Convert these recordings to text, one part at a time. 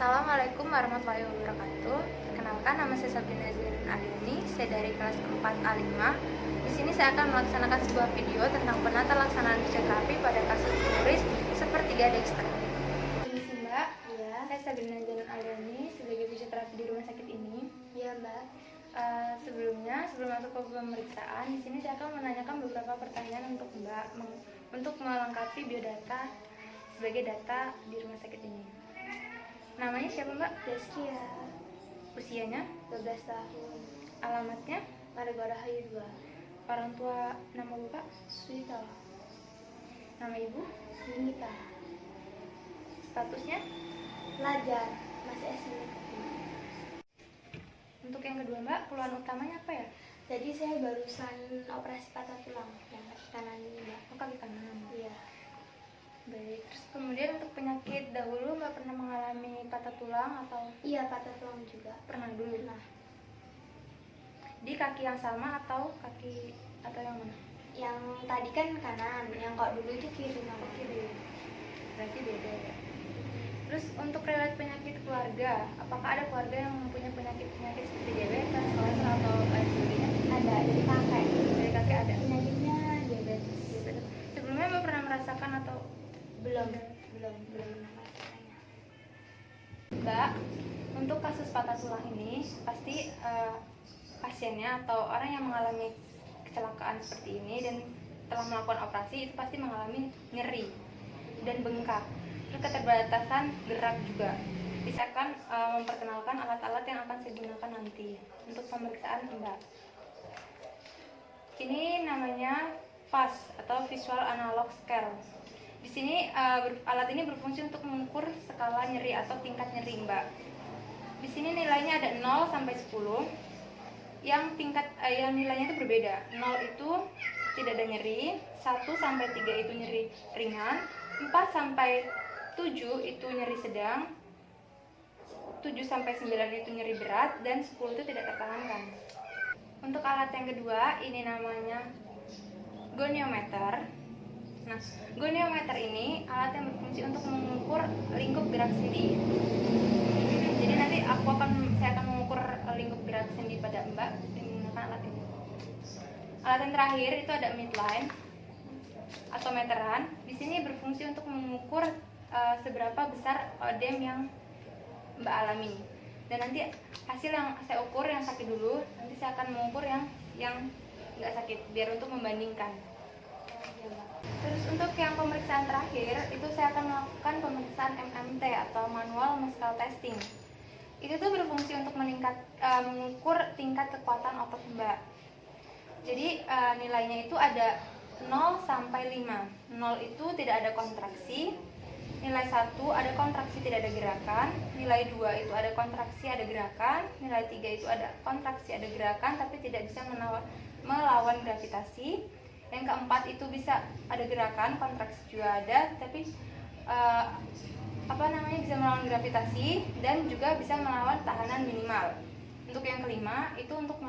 Assalamualaikum warahmatullahi wabarakatuh. Perkenalkan, nama saya Sabrina Zarin Aliani. Saya dari kelas 4 A5. Di sini saya akan melaksanakan sebuah video tentang penata laksanaan fisioterapi pada kasus turis sepertiga dexter. Permisi Mbak. Iya. Saya Sabrina Zarin Aliani sebagai fisioterapi di rumah sakit ini. Iya, Mbak. Sebelum masuk ke pemeriksaan, di sini saya akan menanyakan beberapa pertanyaan untuk Mbak untuk melengkapi biodata sebagai data di rumah sakit ini. Namanya siapa Mbak? Deskia, Usianya? 12 tahun. Alamatnya? Margora Hayu 2. Orang tua nama Bapak? Suita, Nama Ibu? Nita. Statusnya? Pelajar, masih SD. Untuk yang kedua Mbak, keluhan utamanya apa ya? Jadi saya barusan operasi patah tulang yang kaki kanan ini, Mbak. Oh, kaki kanan. Iya. Baik, terus kemudian untuk penyakit dahulu Mbak pernah mengalami patah tulang atau Iya, patah tulang juga. pernah dulu? Nah, Di kaki yang sama atau yang mana? yang tadi kan kanan, yang kok dulu itu kiri, Mbak. Kiri. Berarti beda ya. Terus untuk riwayat penyakit keluarga, apakah ada keluarga yang mempunyai penyakit seperti diabetes, kolesterol atau lain sebagainya? Ada dari kakek. Dari kakek ada. Penyakitnya diabetes. Sebelumnya Mbak pernah merasakan atau Belum merasakannya. Mbak, untuk kasus patah tulang ini pasti pasiennya atau orang yang mengalami kecelakaan seperti ini dan telah melakukan operasi itu pasti mengalami nyeri dan bengkak, terus keterbatasan gerak juga. Bisa akan memperkenalkan alat-alat yang akan saya gunakan nanti untuk pemeriksaan Mbak. Ini namanya VAS atau Visual Analog Scale. Di sini alat ini berfungsi untuk mengukur skala nyeri atau tingkat nyeri Mbak. Di sini nilainya ada 0 sampai 10. Yang nilainya itu berbeda. 0 itu tidak ada nyeri, 1 sampai 3 itu nyeri ringan, 4 sampai 7 itu nyeri sedang, 7 sampai 9 itu nyeri berat, dan 10 itu tidak tertahankan. Untuk alat yang kedua, ini namanya goniometer. Nah, goniometer ini alat yang berfungsi untuk mengukur lingkup gerak sendi. Jadi nanti saya akan mengukur lingkup gerak sendi pada Mbak dengan menggunakan alat ini. Alat yang terakhir itu ada midline atau meteran. Di sini berfungsi untuk mengukur seberapa besar ödem yang Mbak alami. Dan nanti hasil yang saya ukur yang sakit dulu, nanti saya akan mengukur yang nggak sakit biar untuk membandingkan. Terus untuk yang pemeriksaan terakhir itu saya akan melakukan pemeriksaan MMT atau manual muscle testing. Itu tuh berfungsi untuk mengukur tingkat kekuatan otot Mbak. Jadi nilainya itu ada 0 sampai 5. 0 itu tidak ada kontraksi. Nilai 1 ada kontraksi tidak ada gerakan. Nilai 2 itu ada kontraksi ada gerakan. Nilai 3 itu ada kontraksi ada gerakan tapi tidak bisa melawan gravitasi. Yang keempat itu bisa ada gerakan, kontraksi juga ada, tapi bisa melawan gravitasi dan juga bisa melawan tahanan minimal. Untuk yang kelima itu untuk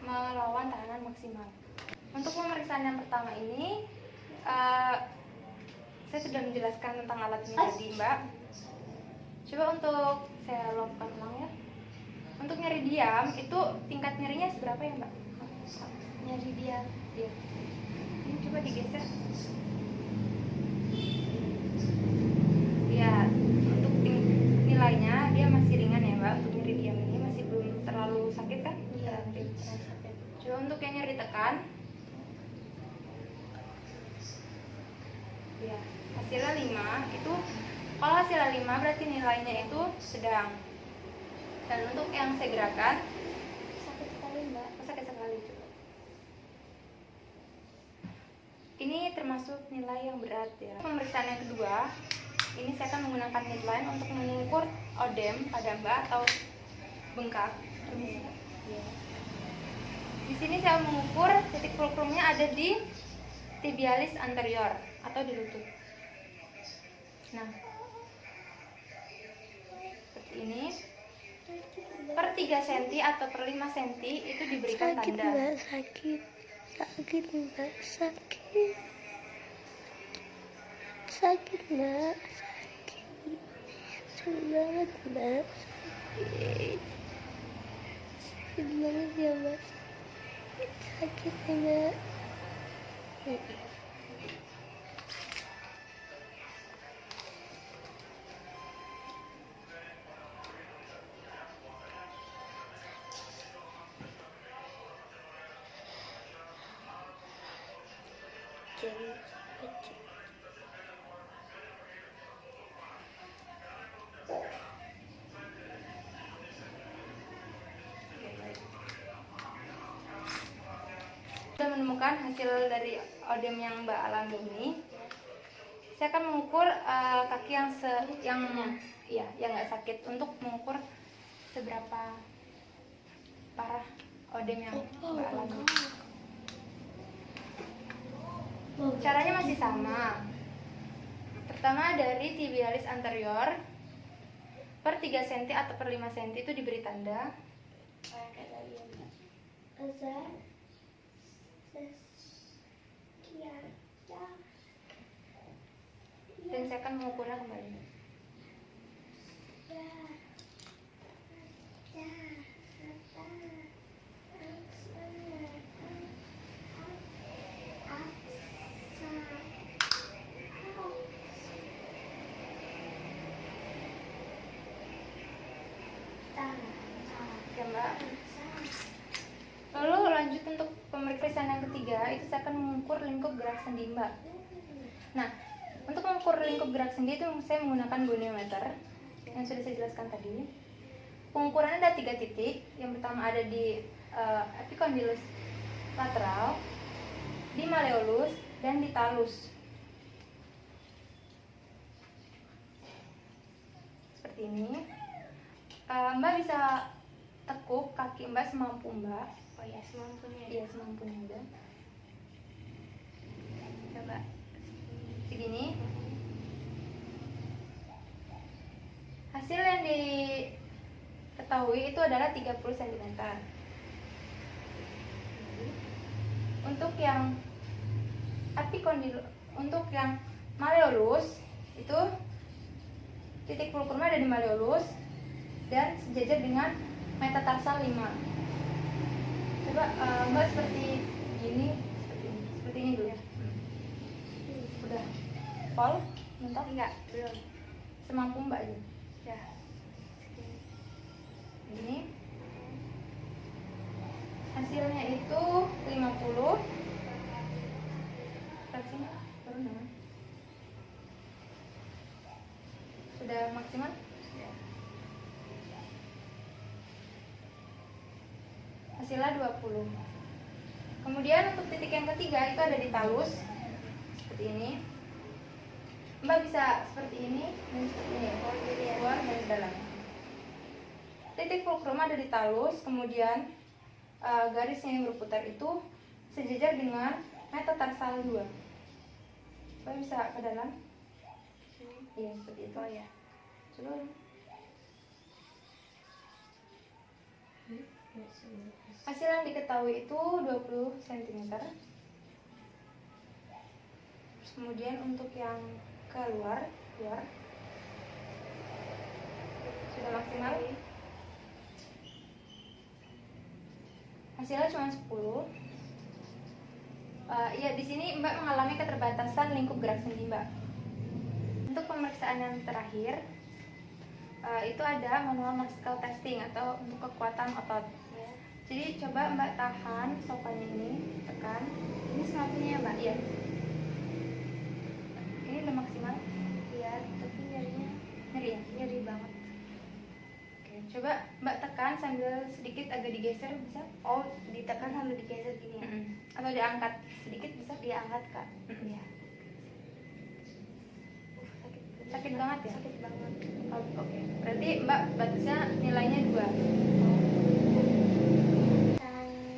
melawan tahanan maksimal. Untuk pemeriksaan yang pertama ini saya sudah menjelaskan tentang alat ini tadi Mbak. Coba untuk saya lakukan ulang ya. Untuk nyeri diam itu tingkat nyerinya seberapa ya Mbak? Nyeri diam. Iya. Ini coba digeser. Ya, untuk nilainya dia masih ringan ya Mbak. Untuk nyeri diam ini masih belum terlalu sakit kan? Iya, sakit. Coba untuk yang nyeri tekan. Ya, hasilnya 5 itu kalau hasilnya 5 berarti nilainya itu sedang. Dan untuk yang saya gerakan Sakit sekali, Mbak. sakit sekali coba. Ini termasuk nilai yang berat ya. Pemeriksaan yang kedua, ini saya akan menggunakan midline untuk mengukur ödem pada Mbak atau bengkak. Di sini saya mengukur titik fulcrumnya ada di tibialis anterior atau di lutut. Nah, seperti ini. Per 3 cm atau per 5 cm itu diberikan tanda. Sakit Mbak, sakit. Sakit Mbak, sakit. sakit banget mbak, sakit banget ya mas, sakit ya mbak. Jadi Sudah menemukan hasil dari odem yang Mbak alami ini. Saya akan mengukur kaki yang nggak sakit untuk mengukur seberapa parah odem yang Mbak alami. Caranya masih sama. Pertama dari tibialis anterior per 3 cm atau per 5 cm itu diberi tanda. Dan saya akan mengukurnya kembali. Oke Mbak. Lalu lanjut untuk pemeriksaan yang ketiga, itu saya akan mengukur lingkup gerak sendi Mbak. Nah, untuk mengukur lingkup gerak sendi itu saya menggunakan goniometer yang sudah saya jelaskan tadi. Pengukurannya ada 3 titik. Yang pertama ada di epicondylus lateral, di malleolus, dan di talus. Seperti ini. Mbak bisa tekuk kaki Mbak semampu Mbak. oh ya semampunya. Iya, semampunya Mbak. Coba begini. Hasil yang diketahui itu adalah 30 cm. Untuk yang untuk yang malleolus itu titik fulcrumnya ada di malleolus dan sejajar dengan metatarsal 5. Coba Mbak seperti ini, seperti ini dulu ya. Udah pol mentok Enggak, belum. semampu Mbak aja. Ya. Ini hasilnya itu 50. Fraksinya turun dengan sudah maksimal. Hasilnya 20. Kemudian untuk titik yang ketiga itu ada di talus seperti ini. Mbak bisa seperti ini dan seperti ini, luar dan dalam. Titik fulcrum ada di talus, kemudian garisnya yang berputar itu sejajar dengan metatarsal 2. Mbak bisa ke dalam? Iya, seperti itu. Oh ya. Coba. Hasil yang diketahui itu 20 cm. Terus kemudian untuk yang keluar sudah maksimal. Hasilnya cuma 10. Iya, di sini Mbak mengalami keterbatasan lingkup gerak sendi Mbak. Untuk pemeriksaan yang terakhir itu ada manual muscle testing atau untuk kekuatan otot. Jadi coba Mbak tahan sofannya ini, tekan. Ini semampunya Mbak, iya. Ini udah maksimal? Iya, tapi nyerinya Nyeri ya? nyeri banget. Oke, coba Mbak tekan sambil sedikit agak digeser, bisa? Oh, ditekan sambil digeser gini ya. Atau diangkat sedikit, bisa? Diangkat Kak. Iya. Sakit. Sakit banget ya? Sakit banget. Oh, oke. Berarti Mbak batasnya nilainya 2.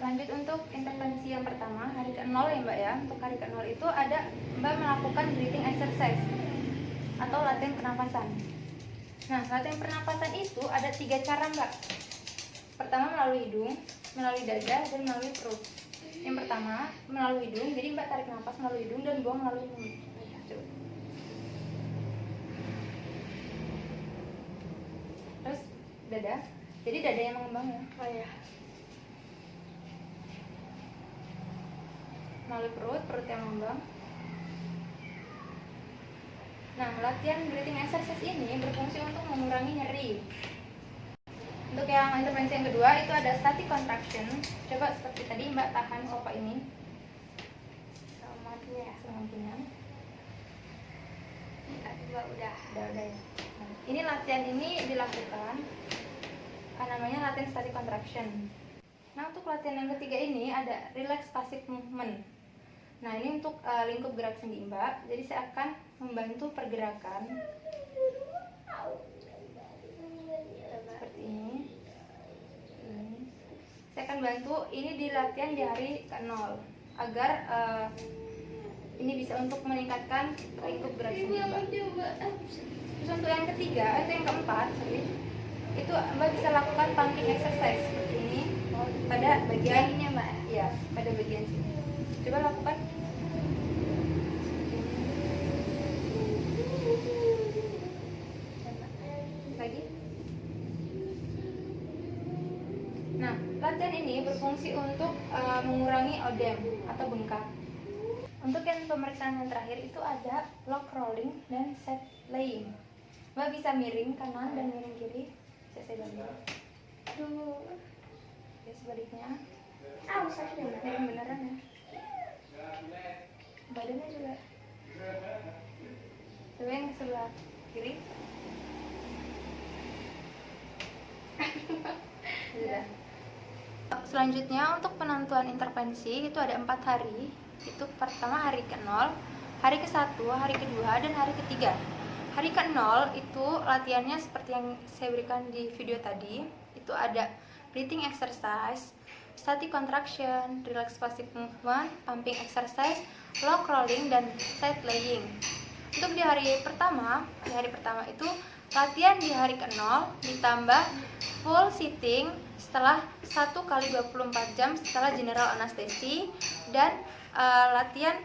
Lanjut untuk intervensi yang pertama, hari ke-0 ya Mbak ya. Untuk hari ke-0 itu ada Mbak melakukan breathing exercise atau latihan pernapasan. Nah, latihan pernapasan itu ada 3 cara Mbak. Pertama melalui hidung, melalui dada, dan melalui perut. Yang pertama melalui hidung, jadi Mbak tarik nafas melalui hidung dan buang melalui mulut. Coba. dada. Jadi dada yang mengembang ya. Oh ya. Melalui perut yang mengembang. Nah, latihan breathing exercise ini berfungsi untuk mengurangi nyeri. Untuk yang intervensi yang kedua itu ada static contraction. Coba seperti tadi Mbak tahan sofa ini semampunya. Mbak udah Udah ya. Nah, ini latihan ini dilakukan namanya latihan static contraction. Nah, untuk latihan yang ketiga ini ada relax passive movement. Nah, ini untuk lingkup gerak sendi Mbak. Jadi saya akan membantu pergerakan seperti ini. Saya akan bantu ini di latihan di hari ke-0 agar ini bisa untuk meningkatkan lingkup gerak sendi Mbak. Terus untuk yang ketiga, itu yang keempat, itu Mbak bisa lakukan pumping exercise seperti ini pada bagian ini Mbak. Ya, pada bagian sini. Coba lakukan. Lagi. Nah, latihan ini berfungsi untuk mengurangi ödem atau bengkak. Untuk yang pemeriksaan yang terakhir itu ada lock rolling dan side laying. Mbak bisa miring kanan dan miring kiri. Saya bantu. Aduh. Ya, sebaliknya. Sakit ya Mbak. Miring beneran ya. Badannya juga. Coba yang sebelah kiri. Sudah. Selanjutnya untuk penentuan intervensi itu ada 4 hari. Itu pertama hari ke-0, hari ke-1, hari kedua, dan hari ketiga. Hari ke-0 itu latihannya seperti yang saya berikan di video tadi. Itu ada breathing exercise, static contraction, relax passive movement, pumping exercise, lock rolling, dan side laying. Untuk di hari pertama itu latihan di hari ke-0 ditambah full sitting setelah 1 kali 24 jam setelah general anestesi, dan latihan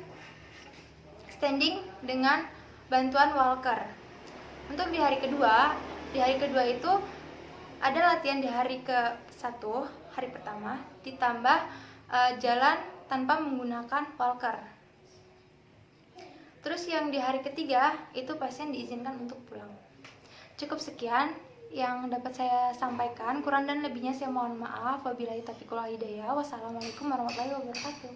standing dengan bantuan walker. Untuk di hari kedua itu ada latihan di hari ke-1, hari pertama, ditambah jalan tanpa menggunakan walker. Terus yang di hari ketiga itu pasien diizinkan untuk pulang. Cukup sekian yang dapat saya sampaikan. Kurang dan lebihnya saya mohon maaf. Wabillahi taufiq wal hidayah. Wassalamualaikum warahmatullahi wabarakatuh.